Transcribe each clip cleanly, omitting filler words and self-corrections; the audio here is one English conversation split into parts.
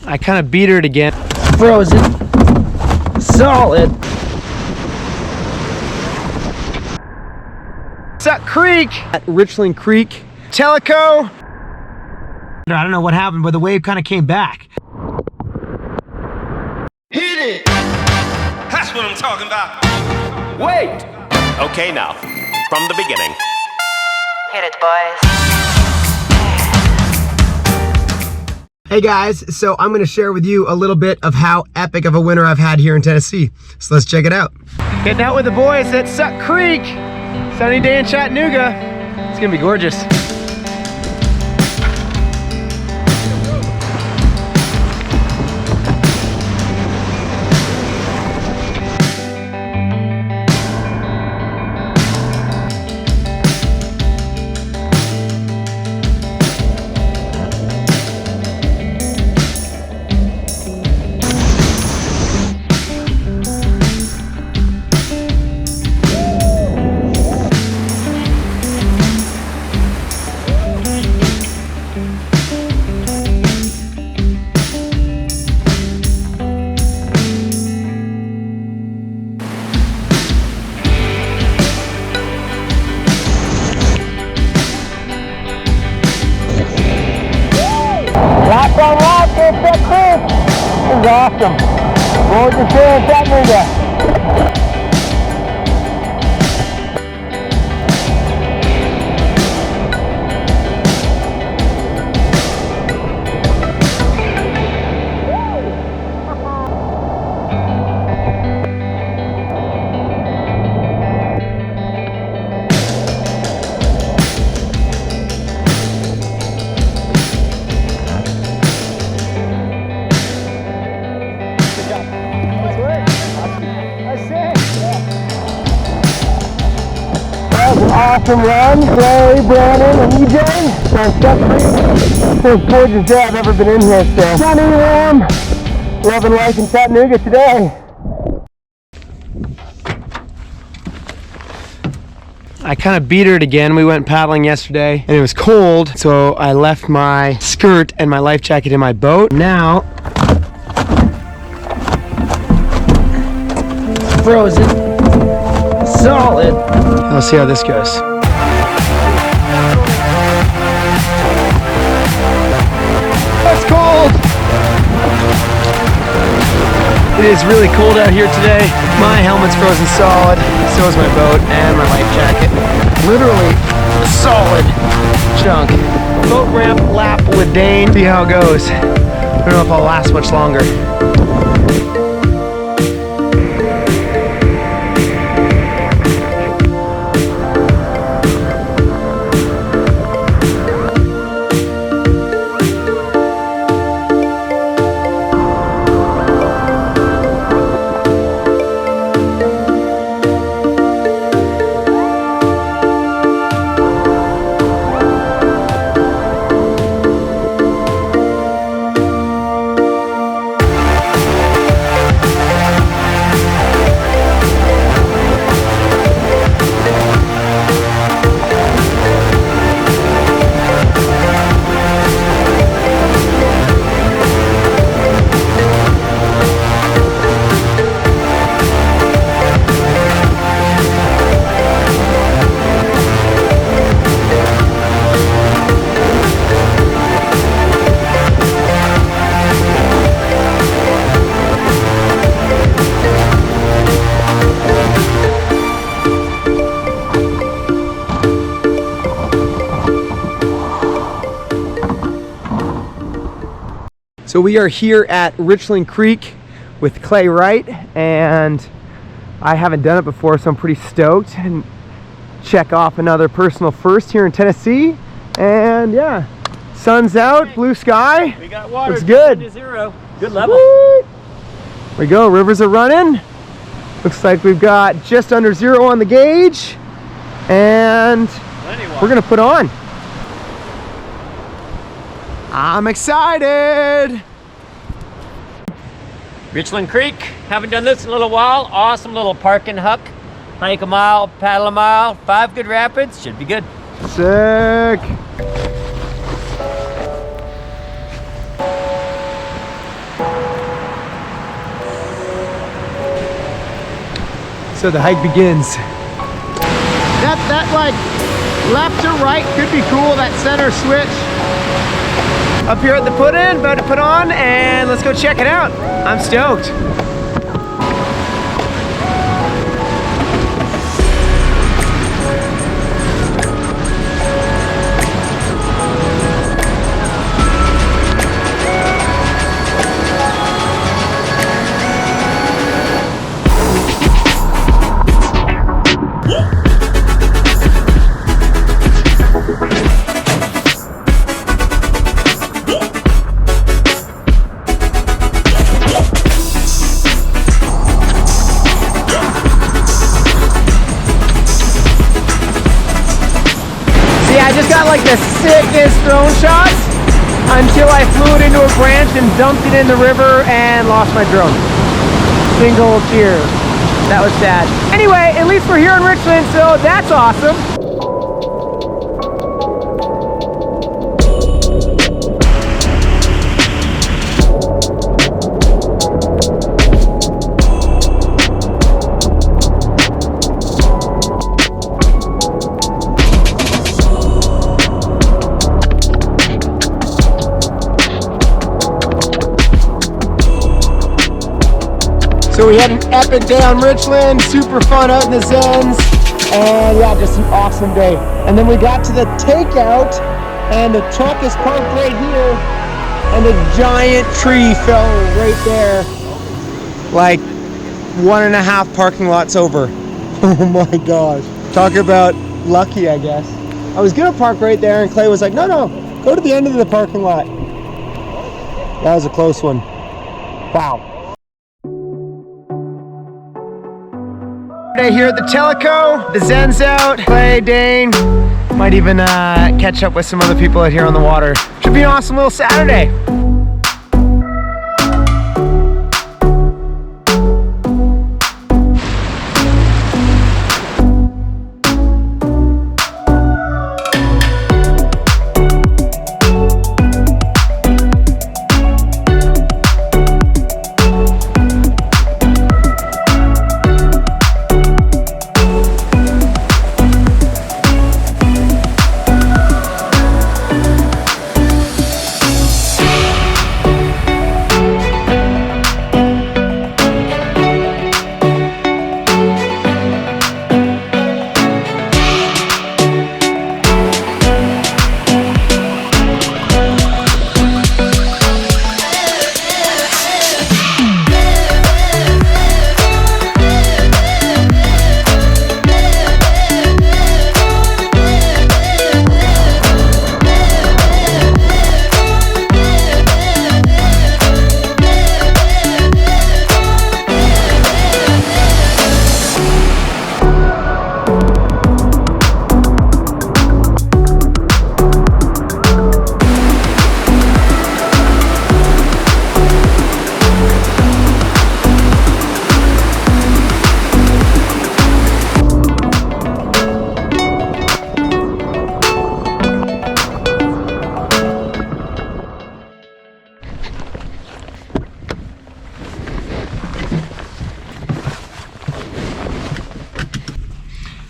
I kind of beatered again. Frozen. Solid. Suck Creek at Richland Creek. Teleco. I don't know what happened, but the wave kind of came back. Hit it! That's what I'm talking about. Wait! Okay, now, from the beginning. Hit it, boys. Hey guys, so I'm gonna share with you a little bit of how epic of a winter I've had here in Tennessee. So let's check it out. Getting out with the boys at Suck Creek. Sunny day in Chattanooga. It's gonna be gorgeous. Lap on lap, it's that creek. This is awesome. Gorgeous day in Chattanooga. That was an awesome run, Clay, Brandon, and EJ. Most gorgeous day I've ever been in here, so sunny, warm, loving life in Chattanooga today. I kind of beatered again. We went paddling yesterday and it was cold, so I left my skirt and my life jacket in my boat. Now, Frozen. Solid. let's see how this goes. It's cold. It is really cold out here today. My helmet's frozen solid, so is my boat and my life jacket. Literally a solid chunk. Boat ramp lap with Dane. See how it goes. I don't know if I'll last much longer. So we are here at Richland Creek with Clay Wright, and I haven't done it before, so I'm pretty stoked and check off another personal first here in Tennessee. And yeah, sun's out, blue sky. We got water. Looks good. To zero. Good level. Sweet. There we go, rivers are running. Looks like we've got just under zero on the gauge, and we're gonna put on. I'm excited. Richland Creek, haven't done this in a little while. Awesome little park and huck. Hike a mile, paddle a mile, 5 good rapids, should be good. Sick. So the hike begins. That like left to right could be cool, that center switch. Up here at the put-in, about to put on, and let's go check it out. I'm stoked. I just got like the sickest drone shots until I flew it into a branch and dumped it in the river and lost my drone. Single tear. That was sad. Anyway, at least we're here in Richland, so that's awesome. So we had an epic day on Richland, super fun out in the Zens, and yeah, just an awesome day. And then we got to the takeout, and the truck is parked right here, and a giant tree fell right there, like 1.5 parking lots over. Oh my gosh. Talk about lucky, I guess. I was gonna park right there, and Clay was like, no, go to the end of the parking lot. That was a close one. Wow. Here at the Teleco, the Zen's out, Clay, Dane, might even catch up with some other people out here on the water. Should be an awesome little Saturday.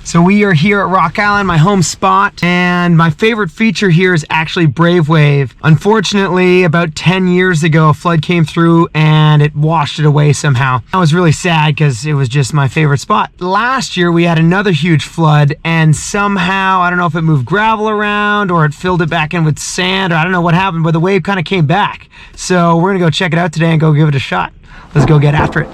So we are here at Rock Island, my home spot, and my favorite feature here is actually Brave Wave. Unfortunately, about 10 years ago, a flood came through and it washed it away somehow. I was really sad because it was just my favorite spot. Last year, we had another huge flood, and somehow, I don't know if it moved gravel around or it filled it back in with sand, or I don't know what happened, but the wave kind of came back. So we're gonna go check it out today and go give it a shot. Let's go get after it.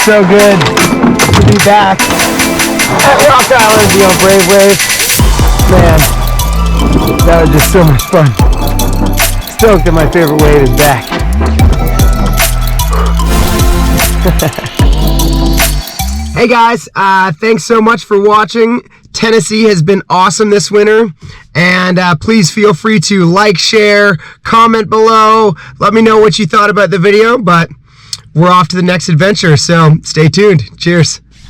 so good to be back at Rock Island, you know, Brave Wave. Man, that was just so much fun. Stoked that my favorite wave is back. Hey guys, thanks so much for watching. Tennessee has been awesome this winter, and please feel free to like, share, comment below. Let me know what you thought about the video, but we're off to the next adventure, so stay tuned. Cheers.